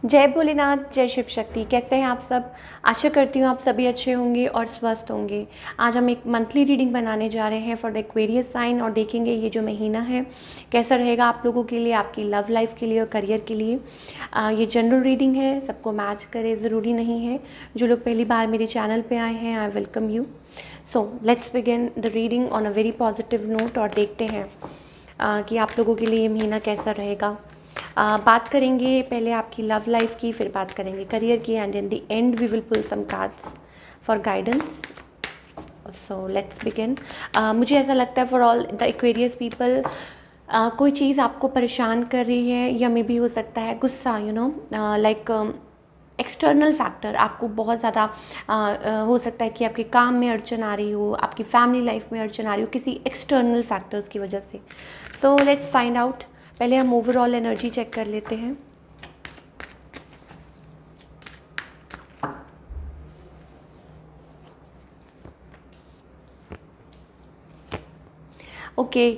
जय भोलेनाथ, जय शिव शक्ति। कैसे हैं आप सब? आशा करती हूँ आप सभी अच्छे होंगे और स्वस्थ होंगे। आज हम एक मंथली रीडिंग बनाने जा रहे हैं फॉर द एक्वेरियस साइन और देखेंगे ये जो महीना है कैसा रहेगा आप लोगों के लिए, आपकी लव लाइफ के लिए और करियर के लिए। ये जनरल रीडिंग है, सबको मैच करे ज़रूरी नहीं है। जो लोग पहली बार मेरे चैनल पर आए हैं, I welcome you. So let's begin the reading on a very positive note और देखते हैं कि आप लोगों के लिए ये महीना कैसा रहेगा। बात करेंगे पहले आपकी लव लाइफ की, फिर बात करेंगे करियर की, and in the end we will pull some cards for guidance. So let's begin. मुझे ऐसा लगता है for all the Aquarius people, कोई चीज़ आपको परेशान कर रही है या मे बी हो सकता है गुस्सा, लाइक एक्सटर्नल फैक्टर आपको बहुत ज़्यादा हो सकता है कि आपके काम में अड़चन आ रही हो, आपकी फैमिली लाइफ में अड़चन आ रही हो किसी एक्सटर्नल फैक्टर्स की वजह से। So let's find out. पहले हम ओवरऑल एनर्जी चेक कर लेते हैं। ओके,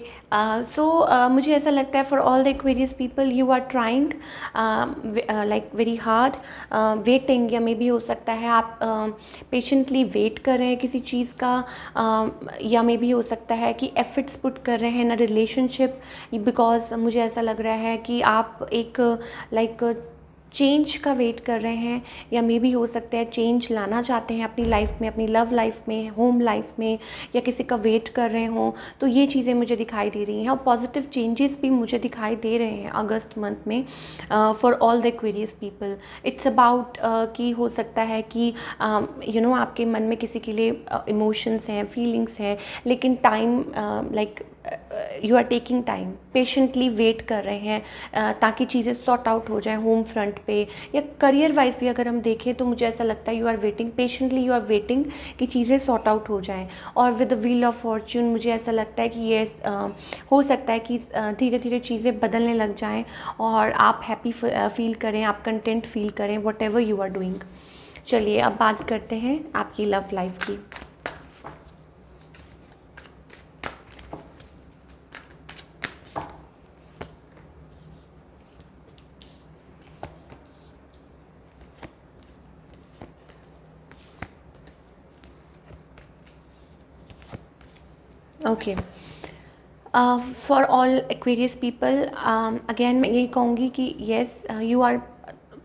सो मुझे ऐसा लगता है for all the Aquarius people you are trying like very hard, waiting, या मे बी हो सकता है आप पेशेंटली वेट कर रहे हैं किसी चीज़ का, या मे बी हो सकता है कि एफर्ट्स पुट कर रहे हैं ना रिलेशनशिप, बिकॉज मुझे ऐसा लग रहा है कि आप एक लाइक चेंज का वेट कर रहे हैं, या मे बी हो सकता है चेंज लाना चाहते हैं अपनी लाइफ में, अपनी लव लाइफ में, होम लाइफ में, या किसी का वेट कर रहे हों। तो ये चीज़ें मुझे दिखाई दे रही हैं और पॉजिटिव चेंजेस भी मुझे दिखाई दे रहे हैं अगस्त मंथ में for all the Aquarius people. It's about कि हो सकता है कि आपके मन में किसी के लिए इमोशंस हैं, फीलिंग्स हैं, लेकिन time like you are taking time, patiently wait कर रहे हैं ताकि चीज़ें सॉर्ट आउट हो जाएं होम फ्रंट पे, या करियर वाइज भी अगर हम देखें तो मुझे ऐसा लगता है you are waiting patiently, you are waiting कि चीज़ें सॉर्ट आउट हो जाएं। और with the wheel of fortune मुझे ऐसा लगता है कि ये हो सकता है कि धीरे धीरे चीज़ें बदलने लग जाएं और आप हैप्पी फील करें, आप कंटेंट फील करें whatever you are doing. चलिए अब बात करते हैं आपकी लव लाइफ की। Okay, for all Aquarius people, again मैं यही कहूँगी कि येस यू आर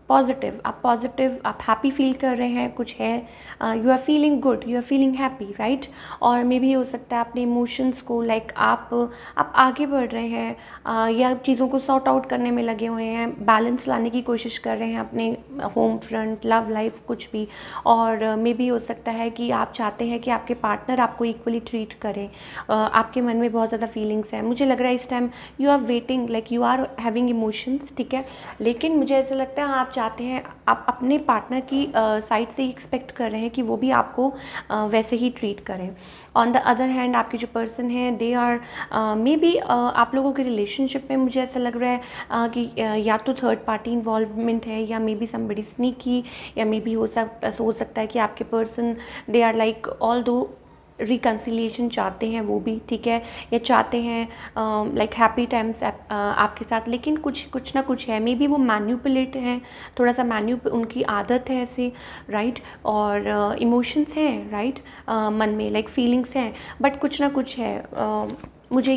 पॉजिटिव, आप पॉजिटिव, आप हैप्पी फील कर रहे हैं, कुछ है, you are feeling good, you are feeling happy, right. और मे भी हो सकता है अपने इमोशंस को लाइक आप आगे बढ़ रहे हैं, या चीज़ों को सॉर्ट आउट करने में लगे हुए हैं, बैलेंस लाने की कोशिश कर रहे हैं अपने होम फ्रंट, लव लाइफ, कुछ भी। और मे भी हो सकता है कि आप चाहते हैं कि आपके पार्टनर आपको इक्वली ट्रीट करें, आपके मन में बहुत ज़्यादा फीलिंग्स हैं। मुझे लग रहा है इस time you are waiting, like you are having emotions, ठीक है, लेकिन मुझे ऐसा लगता है आप चाहते हैं, आप अपने पार्टनर की साइड से एक्सपेक्ट कर रहे हैं कि वो भी आपको वैसे ही ट्रीट करें। ऑन द अदर हैंड आपके जो पर्सन हैं दे आर मे बी आप लोगों के रिलेशनशिप में मुझे ऐसा लग रहा है कि या तो थर्ड पार्टी इन्वॉल्वमेंट है, या मे बी समबडी स्नीकी, या मे बी हो सकता है कि आपके person they are like although reconciliation चाहते हैं वो भी, ठीक है, या चाहते हैं लाइक हैप्पी टाइम्स आपके साथ, लेकिन कुछ ना कुछ है, मे बी वो मैन्युपुलेट हैं, थोड़ा सा उनकी आदत है ऐसे, राइट। और इमोशंस हैं, राइट, मन में लाइक फीलिंग्स हैं, बट कुछ ना कुछ है, मुझे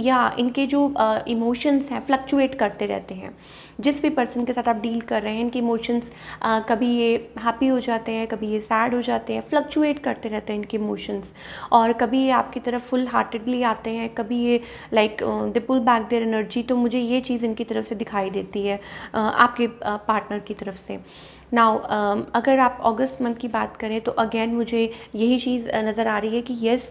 या इनके जो इमोशंस हैं फ्लक्चुएट करते रहते हैं। जिस भी पर्सन के साथ आप डील कर रहे हैं इनके इमोशंस कभी ये हैप्पी हो जाते हैं, कभी ये सैड हो जाते हैं, फ्लक्चुएट करते रहते हैं इनके इमोशंस। और कभी ये आपकी तरफ फुल हार्टेडली आते हैं, कभी ये like they pull back their energy. तो मुझे ये चीज़ इनकी तरफ से दिखाई देती है, आपके पार्टनर की तरफ से। नाउ अगर आप अगस्त मंथ की बात करें तो अगेन मुझे यही चीज़ नज़र आ रही है कि येस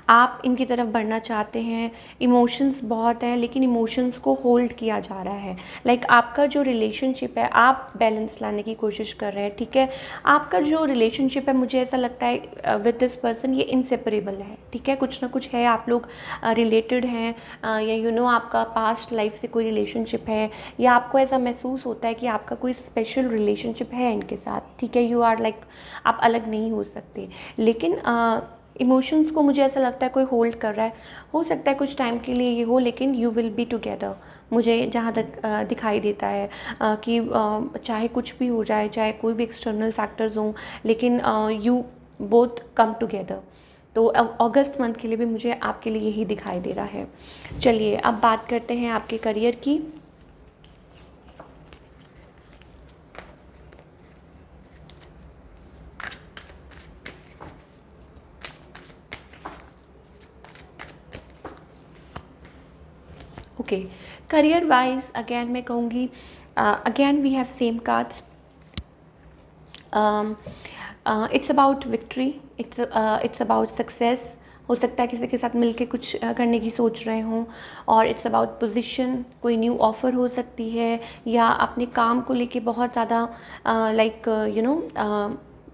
आप इनकी तरफ बढ़ना चाहते हैं, इमोशंस बहुत हैं, लेकिन इमोशंस को होल्ड किया जा रहा है। लाइक आपका जो रिलेशनशिप है आप बैलेंस लाने की कोशिश कर रहे हैं, ठीक है। आपका जो रिलेशनशिप है मुझे ऐसा लगता है विद दिस पर्सन ये इनसेपरेबल है, ठीक है, कुछ ना कुछ है, आप लोग रिलेटेड हैं, या आपका पास्ट लाइफ से कोई रिलेशनशिप है, या आपको ऐसा महसूस होता है कि आपका कोई स्पेशल रिलेशनशिप है इनके साथ, ठीक है। यू आर लाइक आप अलग नहीं हो सकते, लेकिन इमोशंस को मुझे ऐसा लगता है कोई होल्ड कर रहा है। हो सकता है कुछ टाइम के लिए ये हो, लेकिन यू विल बी टुगेदर, मुझे जहाँ तक दिखाई देता है कि चाहे कुछ भी हो जाए, चाहे कोई भी एक्सटर्नल फैक्टर्स हों, लेकिन यू बोथ कम टुगेदर। तो अगस्त मंथ के लिए भी मुझे आपके लिए यही दिखाई दे रहा है। चलिए अब बात करते हैं आपके करियर की। ओके, करियर वाइज अगेन मैं कहूँगी, again we have same cards. It's about victory, it's about success. हो सकता है किसी के साथ मिलके कुछ करने की सोच रहे हों, और इट्स अबाउट पोजीशन, कोई न्यू ऑफ़र हो सकती है, या अपने काम को लेके बहुत ज़्यादा लाइक यू नो,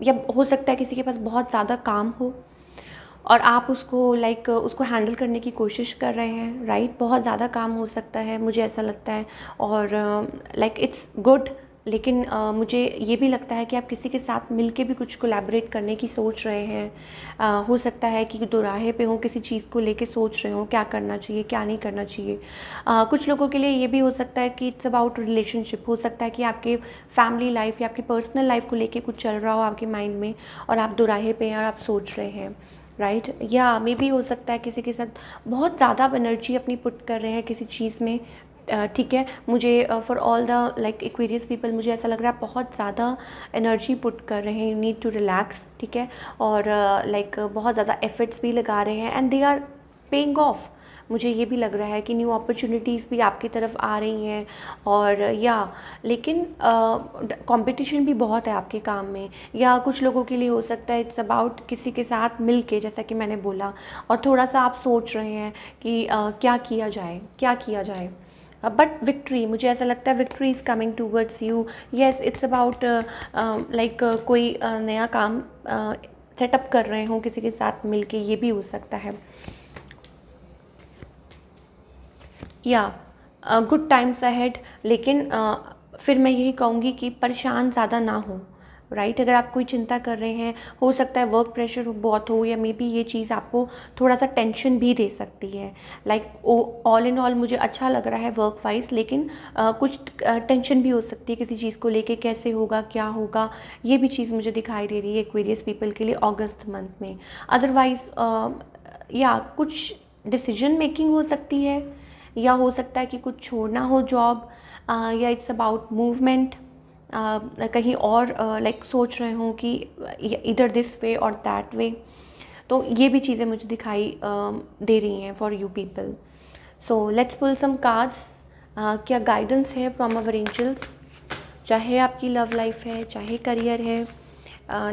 या हो सकता है किसी के पास बहुत ज़्यादा काम हो और आप उसको लाइक उसको हैंडल करने की कोशिश कर रहे हैं, राइट। बहुत ज़्यादा काम हो सकता है, मुझे ऐसा लगता है, और लाइक इट्स गुड। लेकिन मुझे ये भी लगता है कि आप किसी के साथ मिलके भी कुछ कोलैबोरेट करने की सोच रहे हैं। हो सकता है कि दोराहे पे हो, किसी चीज़ को लेके सोच रहे हो क्या करना चाहिए, क्या नहीं करना चाहिए। कुछ लोगों के लिए ये भी हो सकता है कि इट्स अबाउट रिलेशनशिप। हो सकता है कि आपके फैमिली लाइफ या आपकी पर्सनल लाइफ को लेके कुछ चल रहा हो आपके माइंड में, और आप दोराहे पे हैं और आप सोच रहे हैं, राइट। या मे भी हो सकता है किसी के साथ बहुत ज़्यादा एनर्जी अपनी पुट कर रहे हैं किसी चीज़ में, ठीक है। मुझे for all the like Aquarius people मुझे ऐसा लग रहा है बहुत ज़्यादा एनर्जी पुट कर रहे हैं, यू नीड टू रिलैक्स, ठीक है। और लाइक बहुत ज़्यादा एफर्ट्स भी लगा रहे हैं, and they are paying off. मुझे ये भी लग रहा है कि न्यू अपॉर्चुनिटीज़ भी आपकी तरफ आ रही हैं, और या लेकिन कंपटीशन भी बहुत है आपके काम में। या कुछ लोगों के लिए हो सकता है इट्स अबाउट किसी के साथ मिल के, जैसा कि मैंने बोला, और थोड़ा सा आप सोच रहे हैं कि क्या किया जाए, क्या किया जाए। बट विक्ट्री, मुझे ऐसा लगता है victory is coming towards you. Yes, it's about like कोई नया काम सेटअप कर रहे हो किसी के साथ मिलके, ये भी हो सकता है। या गुड टाइम्स अहेड, लेकिन फिर मैं यही कहूँगी कि परेशान ज़्यादा ना हो, राइट। अगर आप कोई चिंता कर रहे हैं, हो सकता है वर्क प्रेशर बहुत हो, या मे बी ये चीज़ आपको थोड़ा सा टेंशन भी दे सकती है। लाइक ऑल इन ऑल मुझे अच्छा लग रहा है वर्क वाइज, लेकिन कुछ टेंशन भी हो सकती है किसी चीज़ को लेके, कैसे होगा, क्या होगा, ये भी चीज़ मुझे दिखाई दे रही है एक्वेरियस पीपल के लिए अगस्त मंथ में। अदरवाइज या कुछ डिसीजन मेकिंग हो सकती है, या हो सकता है कि कुछ छोड़ना हो जॉब, या इट्स अबाउट मूवमेंट, कहीं और लाइक सोच रहे हों कि इधर दिस वे और दैट वे। तो ये भी चीज़ें मुझे दिखाई दे रही हैं for you people. So let's pull some cards. क्या गाइडेंस है फ्रॉम अवर एंजल्स, चाहे आपकी लव लाइफ है, चाहे करियर है।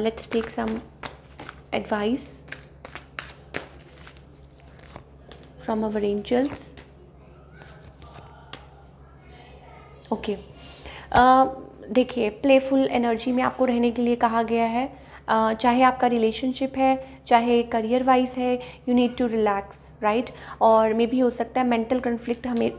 Let's take some advice from our angels. Okay, देखिए, प्लेफुल एनर्जी में आपको रहने के लिए कहा गया है। चाहे आपका रिलेशनशिप है, चाहे करियर वाइज है, you need to relax, right. और मे भी हो सकता है मेंटल कन्फ्लिक्ट, हमें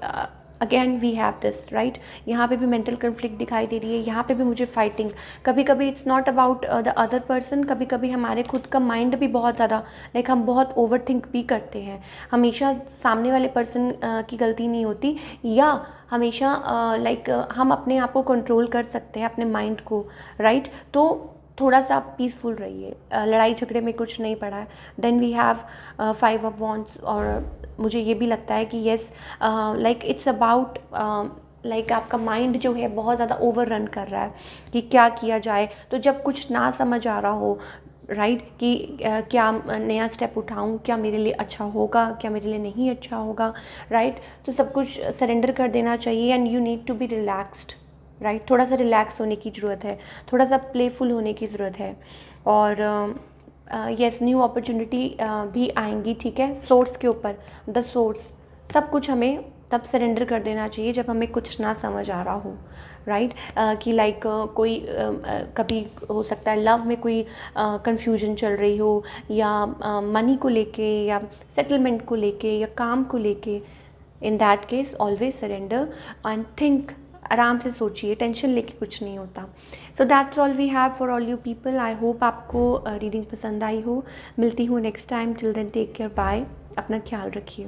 again we have this, right. यहाँ पे भी मेंटल कन्फ्लिक्ट दिखाई दे रही है, यहाँ पे भी मुझे फाइटिंग। कभी कभी it's not about the other person, कभी कभी हमारे खुद का माइंड भी बहुत ज़्यादा लाइक हम बहुत ओवर थिंक भी करते हैं। हमेशा सामने वाले पर्सन की गलती नहीं होती, या हमेशा लाइक हम अपने आप को कंट्रोल कर सकते हैं, अपने माइंड को, राइट। तो थोड़ा सा पीसफुल रहिए, लड़ाई झगड़े में कुछ नहीं पड़ा है। Then we have 5 of wands, और मुझे ये भी लगता है कि yes, like it's about like आपका माइंड जो है बहुत ज़्यादा ओवर रन कर रहा है कि क्या किया जाए। तो जब कुछ ना समझ आ रहा हो, राइट, कि क्या नया स्टेप उठाऊं, क्या मेरे लिए अच्छा होगा, क्या मेरे लिए नहीं अच्छा होगा, राइट। तो सब कुछ सरेंडर कर देना चाहिए, and you need to be relaxed, right. थोड़ा सा रिलैक्स होने की ज़रूरत है, थोड़ा सा प्लेफुल होने की ज़रूरत है। और येस, न्यू अपॉर्चुनिटी भी आएंगी, ठीक है। सोर्स के ऊपर, द सोर्स, सब कुछ हमें तब सरेंडर कर देना चाहिए जब हमें कुछ ना समझ आ रहा हो, राइट। कि लाइक कोई कभी हो सकता है लव में कोई कंफ्यूजन चल रही हो, या मनी को लेके, या सेटलमेंट को लेके, या काम को लेके। In that case always surrender and think, आराम से सोचिए, टेंशन लेके कुछ नहीं होता। So that's all we have for all you people. I hope आपको रीडिंग पसंद आई हो। मिलती हूँ next time, till then take care, bye, अपना ख्याल रखिए।